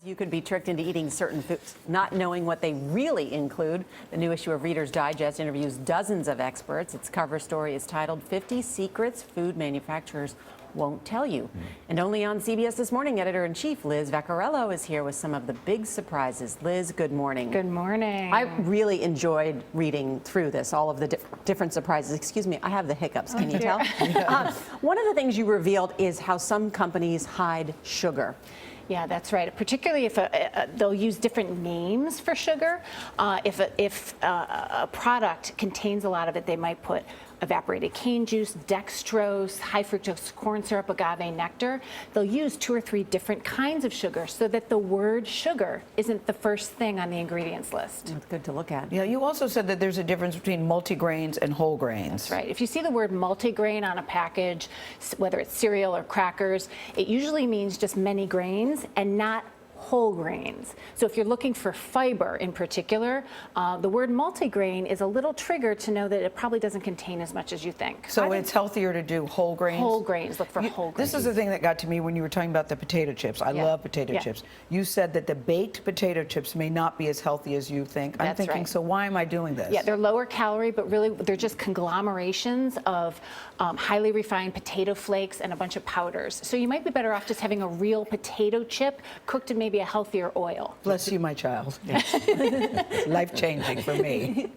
You could be tricked into eating certain foods, not knowing what they really include. The new issue of Reader's Digest interviews dozens of experts. Its cover story is titled 50 Secrets Food Manufacturers Won't Tell You. And only on CBS This Morning, editor-in-chief Liz Vaccariello is here with some of the big surprises. Liz, good morning. Good morning. I really enjoyed reading through this, all of the different surprises. Excuse me, I have the hiccups, can you tell? One of the things you revealed is how some companies hide sugar. Yeah, that's right. Particularly if they'll use different names for sugar. If a product contains a lot of it, they might put evaporated cane juice, dextrose, high fructose corn syrup, agave nectar. They'll use 2 or 3 different kinds of sugar so that the word sugar isn't the first thing on the ingredients list. It's good to look at. Yeah, you also said that there's a difference between multigrains and whole grains. That's right. If you see the word multigrain on a package, whether it's cereal or crackers, it usually means just many grains and not whole grains. So if you're looking for fiber in particular, the word multigrain is a little trigger to know that it probably doesn't contain as much as you think. So it's healthier to do whole grains? Whole grains, look for whole grains. This is the thing that got to me when you were talking about the potato chips. I love potato chips. You said that the baked potato chips may not be as healthy as you think. I'm thinking, so why am I doing this? Yeah, they're lower calorie, but really they're just conglomerations of highly refined potato flakes and a bunch of powders. So you might be better off just having a real potato chip cooked in maybe a healthier oil. Bless you, my child. Life-changing for me.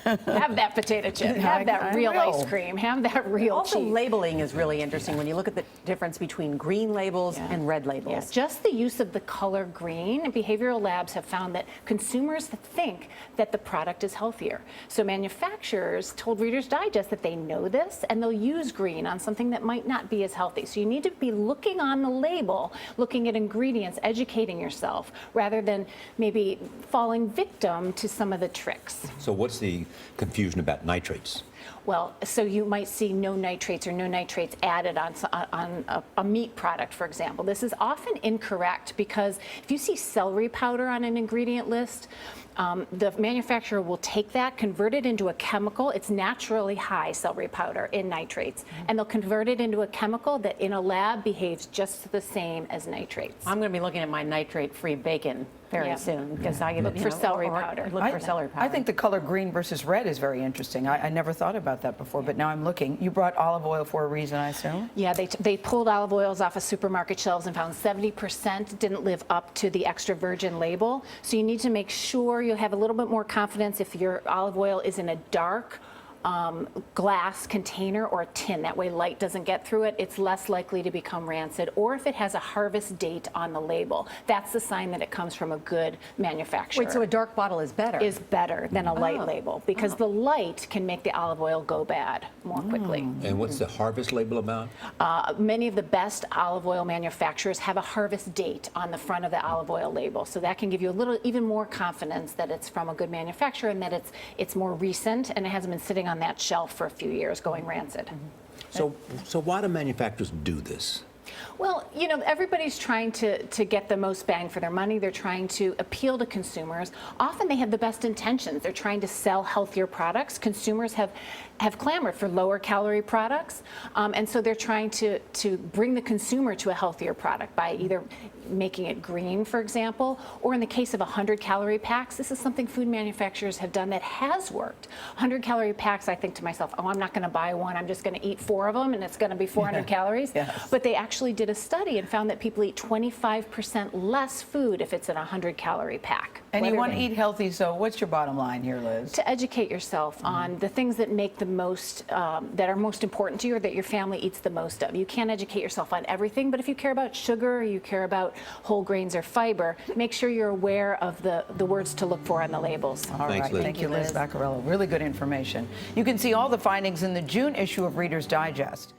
Have that potato chip. Have that real ice cream. Have that real Also, cheese. labeling is really interesting when you look at the difference between green labels and red labels. Yes, just the use of the color green. Behavioral labs have found that consumers think that the product is healthier. So manufacturers told Reader's Digest that they know this and they'll use green on something that might not be as healthy. So you need to be looking on the label, looking at ingredients, educating yourself, rather than maybe falling victim to some of the tricks. So what's the confusion about nitrates? Well, so you might see no nitrates or no nitrates added on a meat product, for example. This is often incorrect because if you see celery powder on an ingredient list, the manufacturer will take that, convert it into a chemical. It's naturally high, celery powder, in nitrates. And they'll convert it into a chemical that in a lab behaves just the same as nitrates. I'm going to be looking at my nitrate-free bacon very soon because I look for celery powder. Look for celery powder. I think the color green versus red is very interesting. I never thought about that before, but now I'm looking. You brought olive oil for a reason, I assume? Yeah, they pulled olive oils off of supermarket shelves and found 70% didn't live up to the extra virgin label. So you need to make sure you have a little bit more confidence if your olive oil is in a dark glass container or a tin. That way light doesn't get through it. It's less likely to become rancid. Or if it has a harvest date on the label, that's the sign that it comes from a good manufacturer. Wait, so a dark bottle is better? Is better than a light label because the light can make the olive oil go bad more quickly. And what's the harvest label about? Many of the best olive oil manufacturers have a harvest date on the front of the olive oil label. So that can give you a little, even more confidence that it's from a good manufacturer and that it's more recent and it hasn't been sitting on that shelf for a few years going rancid. So why do manufacturers do this? Well, you know, everybody's trying to get the most bang for their money. They're trying to appeal to consumers. Often they have the best intentions. They're trying to sell healthier products. Consumers have clamored for lower calorie products. And so they're trying to bring the consumer to a healthier product by either making it green, for example, or in the case of 100-calorie packs, this is something food manufacturers have done that has worked. 100-calorie packs, I think to myself, oh, I'm not going to buy one. I'm just going to eat 4 of them, and it's going to be 400 calories. Yes. But they actually did a study and found that people eat 25% less food if it's in a 100-calorie pack. And you want to eat healthy, so what's your bottom line here, Liz? To educate yourself on the things that make the most, that are most important to you or that your family eats the most of. You can't educate yourself on everything, but if you care about sugar, or you care about whole grains or fiber, make sure you're aware of the words to look for on the labels. All right, Thanks, Liz. thank you, Liz Vaccariello. Really good information. You can see all the findings in the June issue of Reader's Digest.